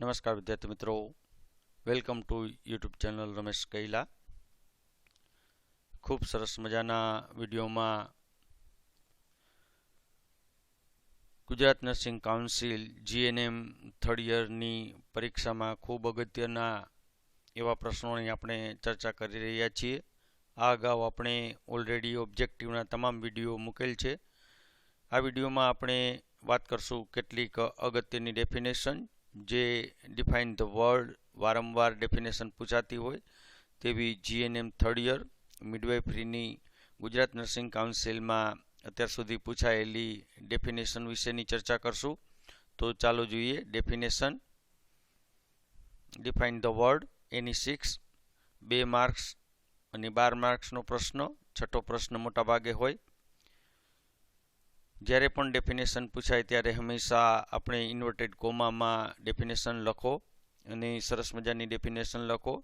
નમસ્કાર વિદ્યાર્થી મિત્રો, welcome to YouTube channel Ramesh Kaila. ખૂબ સરસ મજાના વિડીયોમાં Gujarat nursing council GNM third યરની પરીક્ષામાં ખૂબ અગત્યના એવા પ્રશ્નોની આપણે ચર્ચા કરી રહ્યા છીએ. આ અગાઉ આપણે ઓલરેડી ઓબ્જેક્ટિવના તમામ વિડીયો મૂકેલ છે. આ વિડીયોમાં આપણે વાત કરશું કેટલીક અગત્યની ડેફિનેશન જે ડિફાઇન ધ વર્ડ વારંવાર ડેફિનેશન પૂછાતી હોય તેવી GNM થર્ડ યર મિડવાઇફરીની ગુજરાત નર્સિંગ કાઉન્સિલમાં અત્યાર સુધી પૂછાયેલી ડેફિનેશન વિશેની ચર્ચા કરશું. તો ચાલો જોઈએ definition. Define the word any 6, 2 marks અને 12 માર્ક્સનો પ્રશ્ન. છઠ્ઠો પ્રશ્ન મોટા ભાગે હોય. જ્યારે પણ ડેફિનેશન પૂછાય ત્યારે હંમેશા આપણે ઇન્વર્ટેડ કોમામાં ડેફિનેશન લખો અને સરસ મજાની ડેફિનેશન લખો.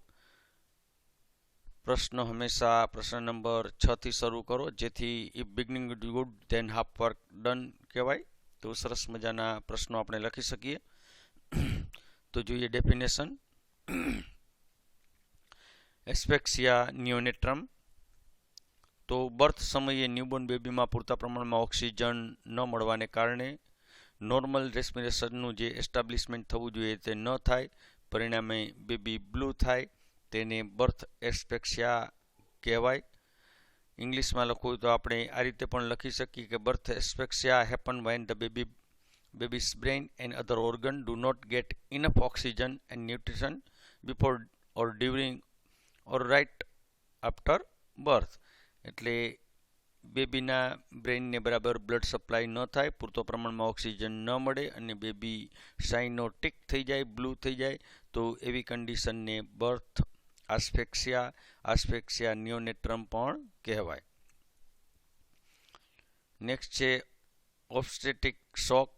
પ્રશ્ન હંમેશા પ્રશ્ન નંબર 6 થી શરૂ કરો, જેથી if beginning good then half work done કહેવાય. તો સરસ મજાના પ્રશ્નો આપણે લખી શકીએ. તો જોઈએ ડેફિનેશન. એસ્ફેક્સિયા નિયોનેટ્રમ. તો બર્થ સમયે ન્યૂબોર્ન બેબીમાં પૂરતા પ્રમાણમાં ઓક્સિજન ન મળવાને કારણે નોર્મલ રેસ્પિરેશનનું જે એસ્ટાબ્લિશમેન્ટ થવું જોઈએ તે ન થાય, પરિણામે બેબી બ્લુ થાય. તેને બર્થ એસ્ફેક્સિયા કહેવાય. ઇંગ્લિશમાં લખવું તો આપણે આ રીતે પણ લખી શકીએ કે birth asphyxia happen when the baby's brain and other organ do not get enough oxygen and nutrition before or during or right after birth. એટલે બેબીના બ્રેઇનને બરાબર બ્લડ સપ્લાય ન થાય, પૂરતો પ્રમાણમાં ઓક્સિજન ન મળે અને બેબી સાઇનોટિક થઈ જાય, બ્લુ થઈ જાય, તો એવી કન્ડિશનને બર્થ આસ્ફેક્સિયા નિયોનેટ્રમ પણ કહેવાય. નેક્સ્ટ છે ઓબ્સ્ટેટિક શોક.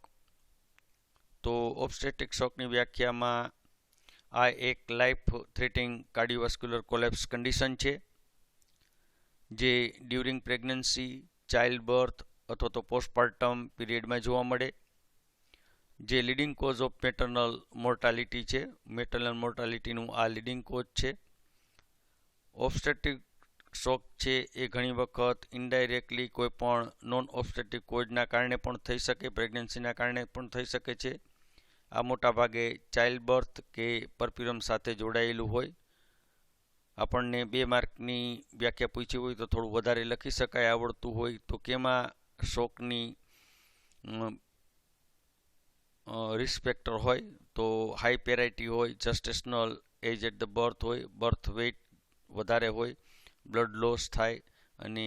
તો ઓબ્સ્ટેટિક શોકની વ્યાખ્યામાં આ એક life threatening cardiovascular collapse condition છે જે ડ્યુરિંગ પ્રેગ્નન્સી, ચાઇલ્ડ બર્થ અથવા તો પોસ્ટપાર્ટમ પીરિયડમાં જોવા મળે, જે leading cause of maternal mortality છે. મેટર્નલ મોર્ટાલિટીનું આ લીડિંગ કોઝ છે. ઓબ્સ્ટેટિક શોક છે એ ઘણી વખત ઇનડાયરેક્ટલી કોઈ પણ નોન ઓબ્સ્ટેટિક કોઝના કારણે પણ થઈ શકે, પ્રેગ્નન્સીના કારણે પણ થઈ શકે છે. આ મોટા ભાગે ચાઇલ્ડ બર્થ કે પરપ્યુરમ સાથે જોડાયેલું હોય. આપણને 2 માર્કની વ્યાખ્યા પૂછી હોય તો થોડું વધારે લખી શકાય, આવડતું હોય તો. કેમાં શોકની રિસ્ક ફેક્ટર હોય તો હાઈ પેરાઇટી હોય, જસ્ટેશનલ એજ એટ ધ બર્થ હોય, બર્થ વેઇટ વધારે હોય, બ્લડ લોસ થાય અને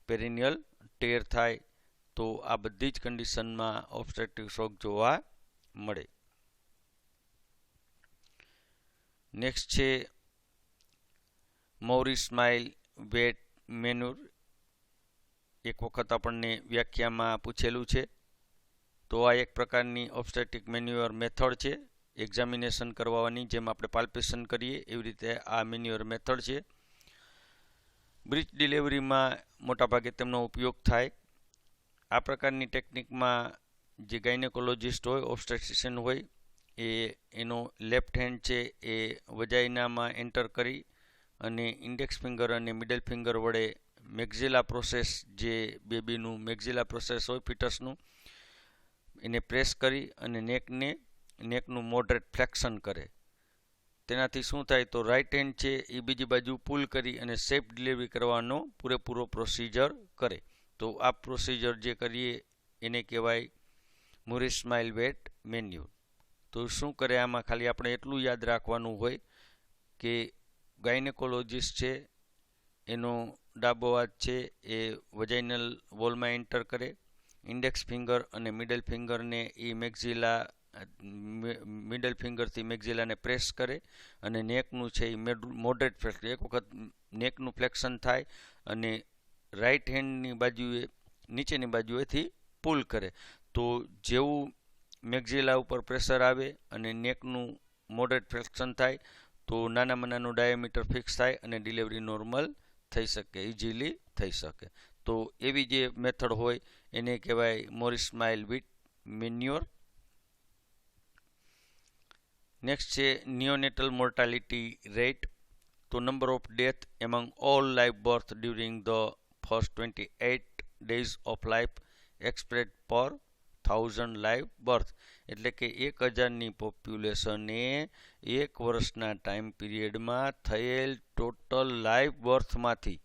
પેરિનિયલ ટેર થાય. તો આ બધી જ કન્ડિશનમાં ઓબ્સ્ટેટિક શોક જોવા મળે. નેક્સ્ટ છે મૌરી સ્માઇલ વેટ મેન્યુર. એક વખત આપણને વ્યાખ્યામાં પૂછેલું છે. તો આ એક પ્રકારની ઓબ્સ્ટેટિક મેન્યુઅર મેથડ છે એક્ઝામિનેશન કરવાની. જેમ આપણે પાલ્પેશન કરીએ એવી રીતે આ મેન્યુઅર મેથડ છે. બ્રીચ ડિલિવરીમાં મોટાભાગે તેમનો ઉપયોગ થાય. આ પ્રકારની ટેકનિકમાં જે ગાયનેકોલોજિસ્ટ હોય, ઓબ્સ્ટેટ્રિશિયન હોય, એનો લેફ્ટ હેન્ડ છે એ વજાઇનામાં એન્ટર કરી અને ઇન્ડેક્સ ફિંગર અને મિડલ ફિંગર વડે મેક્ઝિલા પ્રોસેસ, જે બેબીનું મેક્ઝિલા પ્રોસેસ હોય ફિટસનું, એને પ્રેસ કરી અને નેકનું મોડરેટ ફ્લેક્શન કરે. તેનાથી શું થાય તો રાઇટ હેન્ડ છે એ બીજી બાજુ પુલ કરી અને સેફ ડિલિવરી કરવાનો પૂરેપૂરો પ્રોસિજર કરે. તો આ પ્રોસિજર જે કરીએ એને કહેવાય મૌરી સ્માઇલ વેટ મેન્યુર. તો શું કરે આમાં, ખાલી આપણે એટલું યાદ રાખવાનું હોય કે ગાયનેકોલોજિસ્ટ છે એનો ડાબો હાથ છે એ વજાઇનલ વોલમાં એન્ટર કરે, ઇન્ડેક્સ ફિંગર અને મિડલ ફિંગરને એ મિડલ ફિંગરથી મેક્ઝિલાને પ્રેસ કરે અને નેકનું છે એ મોડરેટ ફ્લેક્શન. એક વખત નેકનું ફ્લેક્શન થાય અને રાઇટ હેન્ડની બાજુએ નીચેની બાજુએથી પુલ કરે. તો જેવું મેક્ઝિલા ઉપર પ્રેશર આવે અને નેકનું મોડરેટ ફ્લેક્શન થાય તો નાનામાં નાનું ડાયામીટર ફિક્સ થાય અને ડિલિવરી નોર્મલ થઈ શકે, ઇઝીલી થઈ શકે. તો એવી જે મેથડ હોય એને કહેવાય Mauriceau Smellie Veit manoeuvre. Next છે નિયોનેટલ મોર્ટાલિટી રેટ. તો number of death among all live birth during the first 28 days of life expressed per 1000 live birth. એટલે કે 1000ની પોપ્યુલેશને 1 વર્ષના ટાઈમ પીરિયડમાં થયેલ ટોટલ લાઈવ બર્થમાંથી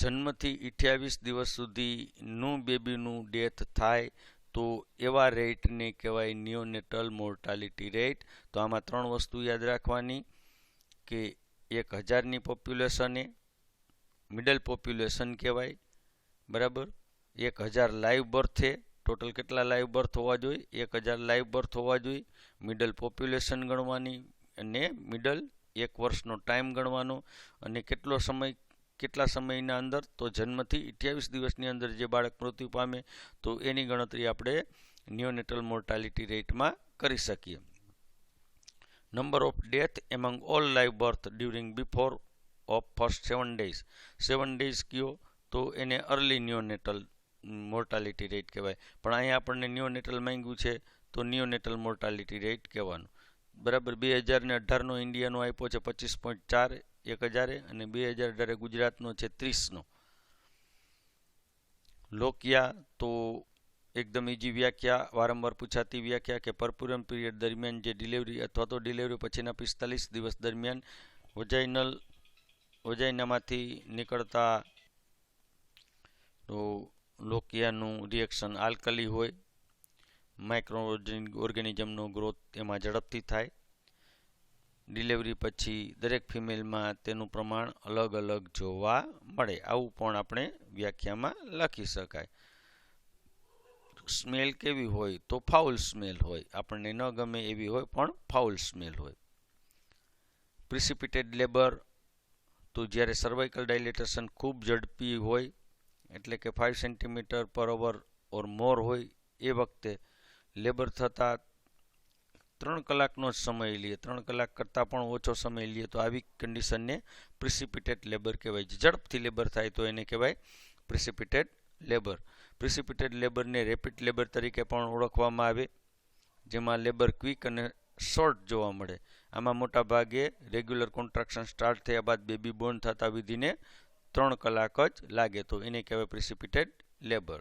જન્મથી 28 દિવસ સુધીનું બેબીનું ડેથ થાય તો એવા રેટને કહેવાય નિયોનેટલ મોર્ટાલિટી રેટ. તો આમાં 3 વસ્તુ યાદ રાખવાની કે 1000ની પોપ્યુલેશને મિડલ પોપ્યુલેશન કહેવાય, બરાબર. 1000 લાઈવ બર્થે ટોટલ કેટલા લાઈવ બર્થ હોવા જોઈએ? 1000 લાઈવ બર્થ હોવા જોઈએ. મિડલ પોપ્યુલેશન ગણવાની અને મિડલ 1 વર્ષનો ટાઈમ ગણવાનો અને કેટલા સમયના અંદર? તો જન્મથી 28 દિવસની અંદર જે બાળક મૃત્યુ પામે તો એની ગણતરી આપણે નિયોનેટલ મોર્ટાલિટી રેટમાં કરી શકીએ. Number of death among all live birth during before of first 7 days. 7 days કયો તો એને અર્લી નિયોનેટલ મોર્ટાલિટી રેટ કહેવાય. પણ અહીંયા આપણને નિયોનેટલ માંગ્યું છે તો નિયોનેટલ મોર્ટાલિટી રેટ કહેવાનું, બરાબર. 2018નો ઇન્ડિયાનો આપ્યો છે 25.4 1000 અને 2018 ગુજરાતનો છે 30નો. લોકિયા તો એકદમ ઇઝી વ્યાખ્યા, વારંવાર પૂછાતી વ્યાખ્યા કે પરપુરમ પીરિયડ દરમિયાન જે ડિલિવરી અથવા તો ડિલિવરી પછીના 45 દિવસ દરમિયાન વજાઇનામાંથી નીકળતા લોકિયાનું રિએક્શન આલ્કલી હોય. માઇક્રો ઓર્ગેનિઝમનો ગ્રોથ એમાં ઝડપથી થાય. ડિલિવરી પછી દરેક ફિમેલમાં તેનું પ્રમાણ અલગ અલગ જોવા મળે. આવું પણ આપણે વ્યાખ્યામાં લખી શકાય. સ્મેલ કેવી હોય? તો ફાઉલ સ્મેલ હોય, આપણને ન ગમે એવી હોય પણ ફાઉલ સ્મેલ હોય. પ્રિસિપિટેડ લેબર તો જ્યારે સર્વાઇકલ ડાયલેટેશન ખૂબ ઝડપી હોય, એટલે કે 5 સેન્ટીમીટર પર અવર ઓર મોર હોય, એ વખતે લેબર થતાં 3 કલાકનો જ સમય લઈએ, 3 કલાક કરતાં પણ ઓછો સમય લઈએ તો આવી કન્ડિશનને પ્રિસિપિટેડ લેબર કહેવાય. ઝડપથી લેબર થાય તો એને કહેવાય પ્રિસિપિટેડ લેબર. પ્રિસિપિટેડ લેબરને રેપિડ લેબર તરીકે પણ ઓળખવામાં આવે, જેમાં લેબર ક્વિક અને શોર્ટ જોવા મળે. આમાં મોટા ભાગે રેગ્યુલર કોન્ટ્રાક્શન સ્ટાર્ટ થયા બાદ બેબી બોર્ન થતા વિધિને 3 કલાક જ લાગે, તો એને કહેવાય પ્રિસિપિટેડ લેબર.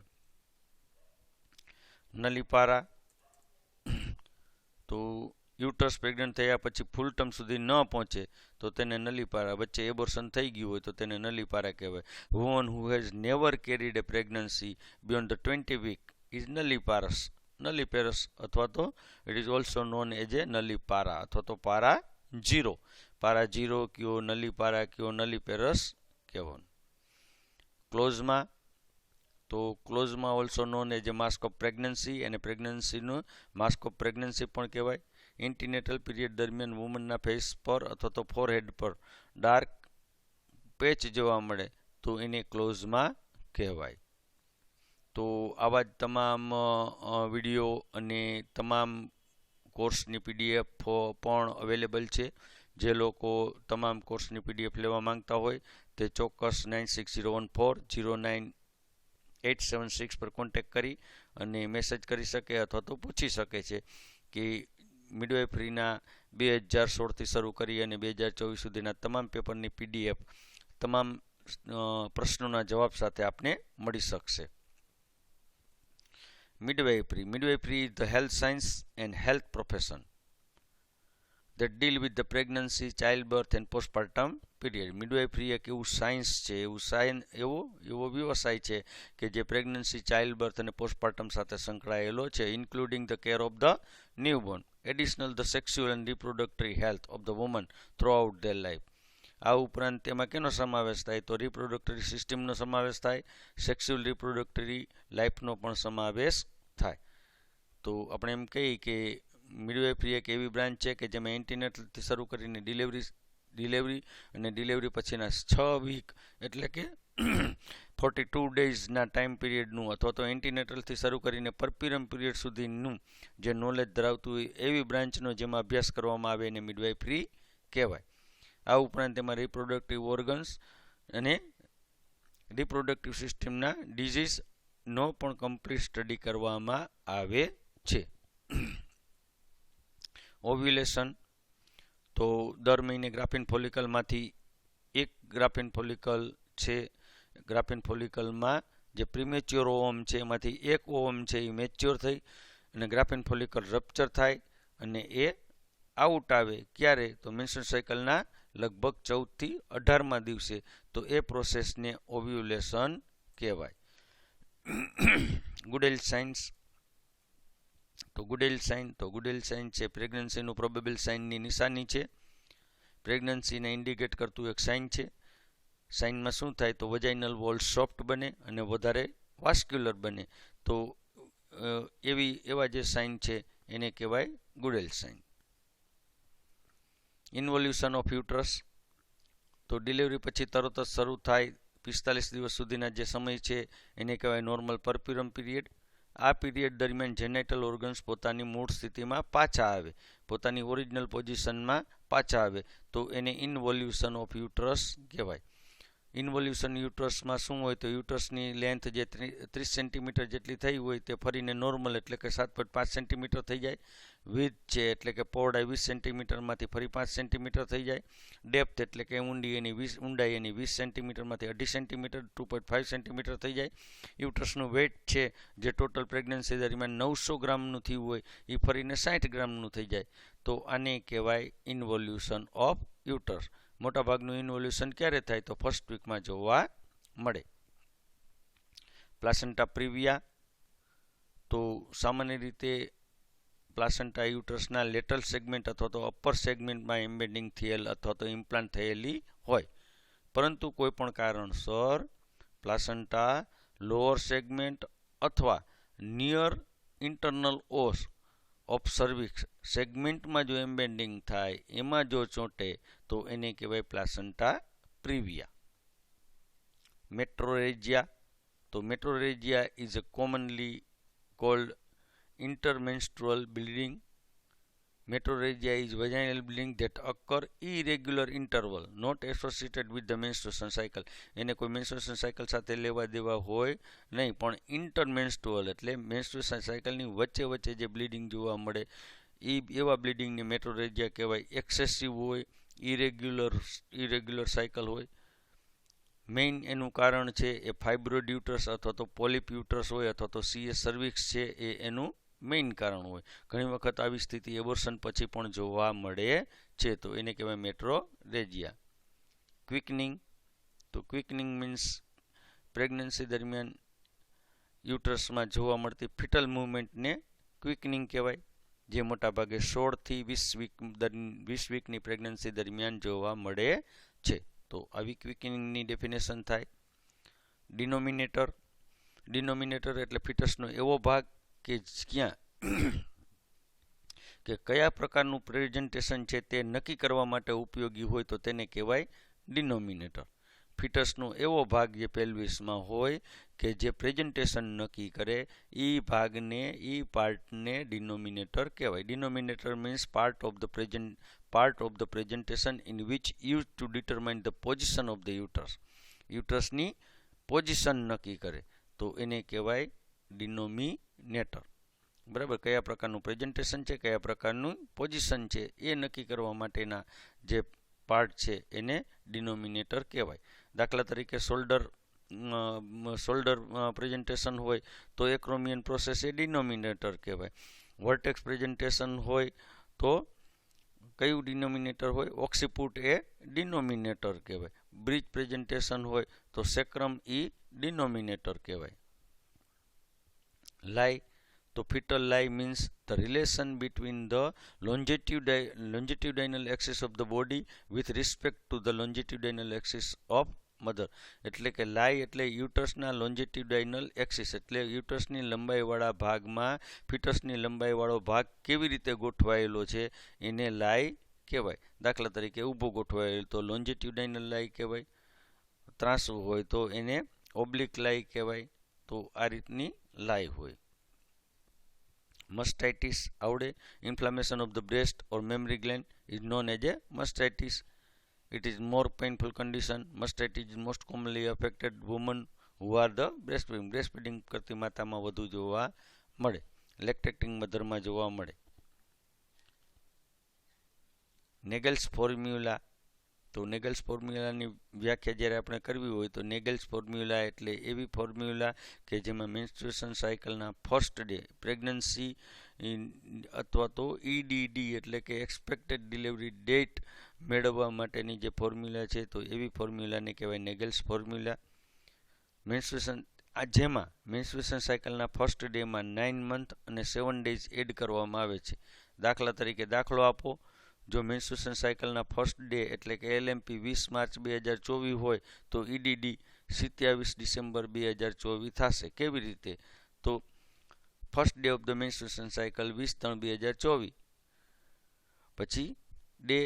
નલીપારા તો યુટર્સ પ્રેગ્નન્ટ થયા પછી ફૂલ ટર્મ સુધી ન પહોંચે તો તેને નલીપારા, વચ્ચે એબોર્શન થઈ ગયું હોય તો તેને નલીપારા કહેવાય. Woman who has never carried a pregnancy beyond the 20 week is nulliparous અથવા તો it is also known as a nullipara અથવા તો પારા જીરો કયો, નલીપારા કયો, નલીપેરસ કહેવાનું. ક્લોઝમાં also known as a mask of pregnancy, અને પ્રેગ્નન્સીનું માસ્ક ઓફ પ્રેગ્નન્સી પણ કહેવાય. એન્ટીનેટલ પીરિયડ દરમિયાન વુમનના ફેસ પર અથવા તો ફોરહેડ પર ડાર્ક પેચ જોવા મળે તો એને ક્લોઝમાં કહેવાય. તો આવા જ તમામ વિડીયો અને તમામ કોર્સની PDF પણ અવેલેબલ છે. જે લોકો તમામ કોર્સની PDF લેવા માંગતા હોય તે ચોક્કસ 9601409876 પર કોન્ટેક્ટ કરી અને મેસેજ કરી શકે અથવા તો પૂછી શકે છે કે મિડવાઇફરીના 2016થી શરૂ કરી અને 2024 સુધીના તમામ પેપરની PDF તમામ પ્રશ્નોના જવાબ સાથે આપને મળી શકશે. Midwifery is the health science and health profession that deal with the pregnancy, childbirth and postpartum period. Midwifery એક એવું સાયન્સ છે, એવો વ્યવસાય છે કે જે પ્રેગ્નન્સી, ચાઇલ્ડબર્થ અને પોસ્ટપાર્ટમ સાથે સંકળાયેલો છે, including the care of the newborn, additional the sexual and રિપ્રોડક્ટરી health of the woman through out there life. આ ઉપરાંત તેમાં કેનો સમાવેશ થાય? તો રિપ્રોડક્ટરી સિસ્ટમનો સમાવેશ થાય, સેક્સ્યુઅલ રિપ્રોડક્ટરી લાઈફનો પણ સમાવેશ થાય. તો આપણે એમ કહીએ કે મિડવાઇફરી એક એવી બ્રાન્ચ છે કે જેમાં એન્ટીનેટલથી શરૂ કરીને ડિલિવરી અને ડિલિવરી પછીના 6 વીક એટલે કે 42 ડેઝના ટાઈમ પીરિયડનું અથવા તો એન્ટીનેટલથી શરૂ કરીને પરપ્યુરમ પીરિયડ સુધીનું જે નોલેજ ધરાવતું હોય એવી બ્રાન્ચનો જેમાં અભ્યાસ કરવામાં આવે એને મિડવાઇફરી કહેવાય. આ ઉપરાંત તેમાં રિપ્રોડક્ટિવ ઓર્ગન્સ અને રિપ્રોડક્ટિવ સિસ્ટમના ડિઝીઝનો પણ કમ્પ્લીટ સ્ટડી કરવામાં આવે છે. ઓવ્યુલેશન, તો દર મહિને ગ્રાફિન ફોલિકલમાંથી એક ગ્રાફિન ફોલિકલ છે, ગ્રાફિન ફોલિકલમાં જે પ્રીમેચ્યોર ઓવમ છે એમાંથી એક ઓવમ છે એ મેચ્યોર થઈ અને ગ્રાફિન ફોલિકલ રપ્ચર થાય અને એ આઉટ આવે ક્યારે, તો મેન્સ્ટ્રુઅલ સાયકલના લગભગ 14 થી 18મા દિવસે, તો એ પ્રોસેસને ઓવ્યુલેશન કહેવાય. ગુડેલ સાઇન્સ, તો ગુડેલ સાઇન છે પ્રેગ્નન્સીનું પ્રોબેબલ સાઇનની નિશાની છે. પ્રેગ્નન્સીને ઇન્ડિકેટ કરતું એક સાઇન છે. સાઇનમાં શું થાય, તો વજાઇનલ વોલ સોફ્ટ બને અને વધારે વાસ્ક્યુલર બને, તો એવા જે સાઇન છે એને કહેવાય ગુડેલ સાઇન. ઇન્વોલ્યુશન ઓફ યુટ્રસ, તો ડિલિવરી પછી તરત જ શરૂ થાય 45 દિવસ સુધીના જે સમય છે એને કહેવાય નોર્મલ પરપ્યુરમ પીરિયડ. આ પીરિયડ દરમિયાન જેનેટલ ઓર્ગન્સ પોતાની મૂળ સ્થિતિમાં પાછા આવે, પોતાની ઓરિજિનલ પોઝિશનમાં પાછા આવે, તો એને ઇન્વોલ્યુશન ઓફ યુટ્રસ કહેવાય. ઇન્વોલ્યુશન યુટ્રસમાં શું હોય, તો યુટ્રસની લેન્થ જે 30 સેન્ટીમીટર જેટલી થઈ હોય તે ફરીને નોર્મલ એટલે કે 7.5 સેન્ટીમીટર થઈ જાય. વિડ્થ છે એટલે કે પહોળાઈ 20 સેન્ટીમીટરમાંથી ફરી 5 સેન્ટીમીટર થઈ જાય. ડેપ્થ એટલે કે ઊંડાઈ એની 20 સેન્ટીમીટરમાંથી 2.5 સેન્ટીમીટર 2.5 સેન્ટીમીટર થઈ જાય. યુટ્રસનું વેઇટ છે જે ટોટલ પ્રેગ્નન્સી દરમિયાન 900 ગ્રામનું થયું હોય એ ફરીને 60 ગ્રામનું થઈ જાય, તો આને કહેવાય ઇન્વોલ્યુશન ઓફ યુટ્રસ. મોટાભાગનું ઇન્વોલ્યુશન ક્યારે થાય, તો ફર્સ્ટ વીકમાં જોવા મળે. પ્લાસેન્ટા પ્રિવિયા, તો સામાન્ય રીતે પ્લાસેન્ટા યુટ્રસના લેટરલ સેગમેન્ટ અથવા તો અપર સેગમેન્ટમાં એમ્બેડિંગ થયેલ અથવા તો ઇમ્પ્લાન્ટ થયેલી હોય, પરંતુ કોઈ પણ કારણસર પ્લાસેન્ટા લોઅર સેગમેન્ટ અથવા નિયર ઇન્ટરનલ ઓસ ઓફ સર્વિક્સ સેગમેન્ટમાં જો એમ્બેડિંગ થાય, એમાં જો ચોંટે, તો એને કહેવાય પ્લાસેન્ટા પ્રિવિયા. મેટ્રોરેજિયા, તો metrorrhagia is a commonly called intermenstrual bleeding. Metrorrhagia is vaginal bleeding that occur irregular interval, not associated with the menstruation cycle. એને કોઈ menstruation cycle સાથે લેવા દેવા હોય નહીં, પણ ઇન્ટરમેન્સ્ટ્રુઅલ એટલે મેન્સ્ટ્રુએશન સાયકલની વચ્ચે જે બ્લીડિંગ જોવા મળે એ એવા બ્લીડિંગને મેટ્રોરેજિયા કહેવાય. એક્સેસિવ હોય, ઇરેગ્યુલર સાયકલ હોય. મેઇન એનું કારણ છે એ ફાઇબ્રોઇડ યુટ્રસ અથવા તો પોલિપ યુટ્રસ હોય અથવા તો CS સર્વિક્સ છે એ એનું મેઇન કારણ હોય. ઘણી વખત આવી સ્થિતિ એબોર્શન પછી પણ જોવા મળે છે, તો એને કહેવાય મેટ્રોરેજિયા. ક્વિકનિંગ, તો ક્વિકનિંગ મીન્સ પ્રેગ્નન્સી દરમિયાન યુટ્રસમાં જોવા મળતી ફિટલ મૂવમેન્ટને ક્વિકનિંગ કહેવાય, જે મોટાભાગે 16 થી 20 વીકની પ્રેગ્નન્સી દરમિયાન જોવા મળે છે. તો આવી ક્વિકનિંગની ડેફિનેશન થાય. ડિનોમિનેટર એટલે ફિટસનો એવો ભાગ કે ક્યાં કે કયા પ્રકારનું પ્રેઝન્ટેશન છે તે નક્કી કરવા માટે ઉપયોગી હોય, તો તેને કહેવાય ડિનોમિનેટર. ફિટસનો એવો ભાગ જે પેલ્વિસમાં હોય કે જે પ્રેઝન્ટેશન નક્કી કરે એ ભાગને એ પાર્ટને ડિનોમિનેટર કહેવાય. Denominator means part of the presentation in which used to determine the position of the uterus. યુટ્રસની પોઝિશન નક્કી કરે, તો એને કહેવાય ડિનોમિનેટર. બરાબર, કયા પ્રકારનું પ્રેઝન્ટેશન છે, કયા પ્રકારનું પોઝિશન છે એ નક્કી કરવા માટેના જે પાર્ટ છે એને ડિનોમિનેટર કહેવાય. દાખલા તરીકે શોલ્ડર પ્રેઝન્ટેશન હોય તો એક્રોમિયન પ્રોસેસ એ ડિનોમિનેટર કહેવાય. વર્ટેક્સ પ્રેઝન્ટેશન હોય તો કયું ડિનોમિનેટર હોય, ઓક્સિપુટ એ ડિનોમિનેટર કહેવાય. બ્રિજ પ્રેઝન્ટેશન હોય તો સેક્રમ એ ડિનોમિનેટર કહેવાય. લાઈ, તો ફિટલ લાઈ means the relation between the longitudinal axis of the body with respect to the longitudinal axis of mother. એટલે કે લાઈ એટલે યુટર્સના લોન્જિટ્યુડાઇનલ એક્સિસ એટલે યુટર્સની લંબાઈવાળા ભાગમાં ફિટસની લંબાઈવાળો ભાગ કેવી રીતે ગોઠવાયેલો છે એને લાઈ કહેવાય. દાખલા તરીકે ઊભો ગોઠવાયેલો તો લોન્જિટ્યુડાઇનલ લાઈ કહેવાય, ત્રાંસું હોય તો એને ઓબ્લિક લાઈ કહેવાય. તો આ રીતની લાઈ હોય. મસ્ટાઇટિસ આવડે, inflammation of the breast or mammary gland is known as a mastitis. It is more painful condition. Mastitis is most commonly affected women who are the breastfeeding. Breastfeeding કરતી માતામાં વધુ જોવા મળે, લેક્ટેટિંગ મધરમાં જોવા મળે. નેગલ્સ ફોર્મ્યુલા. તો નેગલ્સ ફોર્મ્યુલાની વ્યાખ્યા જ્યારે આપણે કરવી હોય તો નેગલ્સ ફોર્મ્યુલા એટલે એવી ફોર્મ્યુલા કે જેમાં મેન્સ્ટ્રુએશન સાયકલના ફર્સ્ટ ડે પ્રેગ્નન્સી અથવા તો EDD એટલે કે એક્સપેક્ટેડ ડિલિવરી ડેટ મેળવવા માટેની જે ફોર્મ્યુલા છે તો એવી ફોર્મ્યુલાને કહેવાય નેગલ્સ ફોર્મ્યુલા. જેમાં મેન્સ્ટ્રુએશન સાયકલના ફર્સ્ટ ડેમાં 9 મંથ અને 7 ડેઝ એડ કરવામાં આવે છે. દાખલા તરીકે દાખલો આપો, જો મેન્સ્ટ્રુએશન સાયકલના ફર્સ્ટ ડે એટલે કે LMP 20 માર્ચ 2024 હોય તો EDD 27 ડિસેમ્બર 2024 થશે. કેવી રીતે? તો first day of the menstruation cycle 20/3/2024, પછી day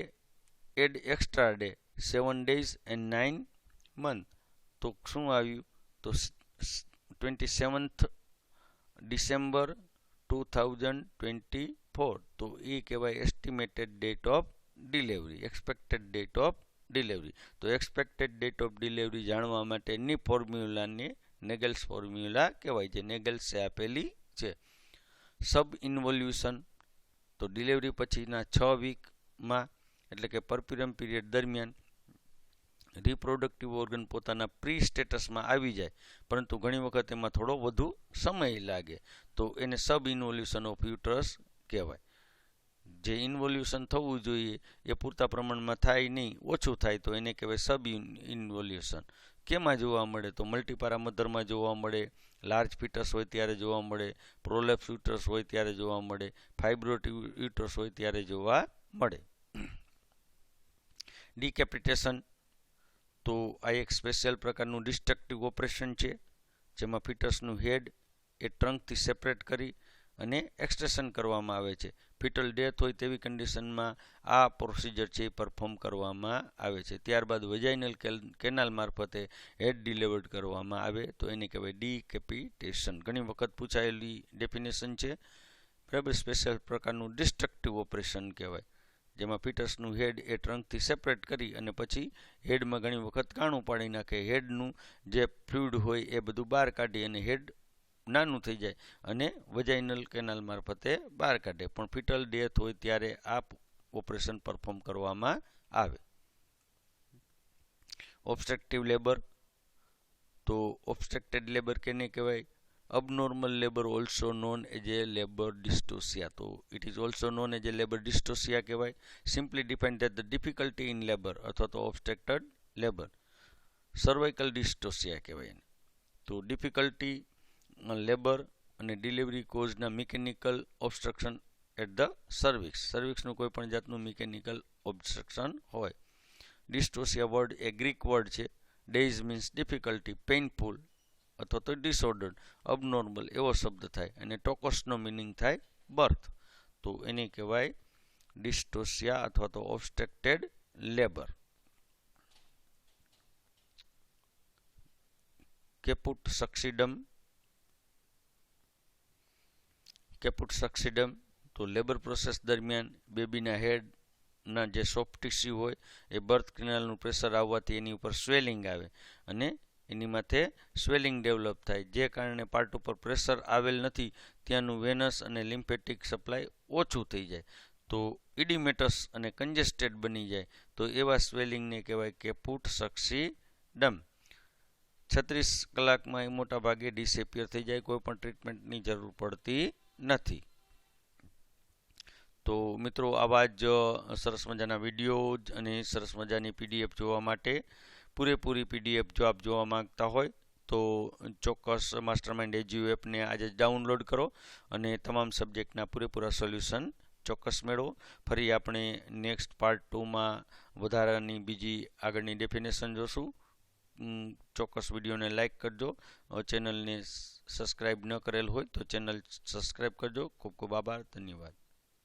add extra day 7 days and 9 month. તો શું આવ્યું? તો 27th ડિસેમ્બર 2024. તો એ કહેવાય estimated date of delivery, expected date of delivery. તો એક્સપેક્ટેડ ડેટ ઓફ ડિલિવરી જાણવા માટેની ફોર્મ્યુલાને નેગલ્સ ફોર્મ્યુલા કહેવાય, જે નેગલ્સે આપેલી છે. સબ ઇન્વોલ્યુશન, તો ડિલિવરી પછીના 6 વીકમાં એટલે કે પરપ્યુરમ પીરિયડ દરમિયાન રિપ્રોડક્ટિવ ઓર્ગન પોતાના પ્રી સ્ટેટસમાં આવી જાય, પરંતુ ઘણી વખત એમાં થોડો વધુ સમય લાગે, તો એને સબ ઇન્વોલ્યુશન ઓફ યુટરસ કહેવાય. જે ઇન્વોલ્યુશન થવું જોઈએ એ પૂરતા પ્રમાણમાં થાય નહીં, ઓછું થાય તો એને કહેવાય સબ ઇન્વોલ્યુશન. કેમાં જોવા મળે? તો મલ્ટીપારા મધરમાં જોવા મળે, લાર્જ ફીટસ હોય ત્યારે જોવા મળે, પ્રોલેપ્સ યુટરસ હોય ત્યારે જોવા મળે, ફાઇબ્રોઇડ યુટરસ હોય ત્યારે જોવા મળે. ડિકેપિટેશન, તો આ એક સ્પેશિયલ પ્રકારનું ડિસ્ટ્રક્ટિવ ઓપરેશન છે, જેમાં ફિટસનું હેડ એ ટ્રંકથી સેપરેટ કરી અને એક્સટ્રેશન કરવામાં આવે છે. ફિટલ ડેથ હોય તેવી કન્ડિશનમાં આ પ્રોસિજર છે એ પરફોર્મ કરવામાં આવે છે. ત્યારબાદ વેજાઇનલ કેનાલ મારફતે હેડ ડિલિવર્ડ કરવામાં આવે તો એને કહેવાય ડીકેપિટેશન. ઘણી વખત પૂછાયેલી ડેફિનેશન છે, બરાબર. સ્પેશિયલ પ્રકારનું ડિસ્ટ્રક્ટિવ ઓપરેશન કહેવાય, જેમાં ફિટસનું હેડ એ ટ્રંકથી સેપરેટ કરી અને પછી હેડમાં ઘણી વખત કાણું પાડી નાખે, હેડનું જે ફ્લુઇડ હોય એ બધું બહાર કાઢી અને હેડ નાનું થઈ જાય અને વજાઇનલ કેનાલ મારફતે બહાર કાઢે. પણ ફિટલ ડેથ હોય ત્યારે આ ઓપરેશન પરફોર્મ કરવામાં આવે. ઓબ્સ્ટ્રક્ટિવ લેબર, તો ઓબ્સ્ટ્રક્ટેડ લેબર કેને કહેવાય? abnormal labor also known as a labor dystocia. તો it is also known as a labor dystocia કહેવાય. simply defined that the difficulty in labor અથવા તો obstructed labor. cervical dystocia કહેવાય. તો ડિફિકલ્ટી લેબર અને ડિલિવરી કોઝના મિકેનિકલ ઓબ્સ્ટ્રક્શન એટ ધ સર્વિક્સનું કોઈ પણ જાતનું મિકેનિકલ ઓબ્સ્ટ્રક્શન હોય. ડિસ્ટોસિયા વર્ડ એ ગ્રીક વર્ડ છે. ડેઝ મીન્સ ડિફિકલ્ટી, પેઇનફુલ અથવા તો ડિસઓર્ડર્ડ, અબનોર્મલ એવો શબ્દ થાય અને ટોકોસનો મિનિંગ થાય બર્થ. તો એને કહેવાય ડિસ્ટોસિયા અથવા તો ઓબ્સ્ટ્રક્ટેડ લેબર. કેપુટ સક્સીડમ, તો લેબર પ્રોસેસ દરમિયાન બેબીના હેડના જે સોફ્ટ ટિશ્યુ હોય એ બર્થ કેનાલનું પ્રેશર આવવાથી એની ઉપર સ્વેલિંગ આવે અને એની માથે સ્વેલિંગ ડેવલપ થાય, જે કારણે પાર્ટ ઉપર પ્રેશર આવેલ નથી ત્યાંનું વેનસ અને લિમ્ફેટિક સપ્લાય ઓછું થઈ જાય, તો ઇડિમેટસ અને કન્જેસ્ટેડ બની જાય, તો એવા સ્વેલિંગને કહેવાય કેપુટ સક્સીડમ. 36 કલાકમાં એ મોટા ભાગે ડિસેપિયર થઈ જાય, કોઈ પણ ટ્રીટમેન્ટની જરૂર પડતી નથી. તો મિત્રો, આવા જ સરસ મજાના વિડીયો અને સરસ મજાની PDF જોવા માટે પૂરેપૂરી PDF જો આપ જોવા માંગતા હોય તો ચોક્કસ માસ્ટરમાઇન્ડ એજ્યુ એપને આજે જ ડાઉનલોડ કરો અને તમામ સબ્જેક્ટના પૂરેપૂરા સોલ્યુશન ચોક્કસ મેળવો. ફરી આપણે નેક્સ્ટ પાર્ટ 2માં વધારાની બીજી આગળની ડેફિનેશન જોશું. ચોક્કસ વિડીયોને લાઇક કરજો, ચેનલને સબસ્ક્રાઈબ ન કરેલ હોય તો ચેનલ સબસ્ક્રાઈબ કરજો. ખૂબ ખૂબ આભાર, ધન્યવાદ.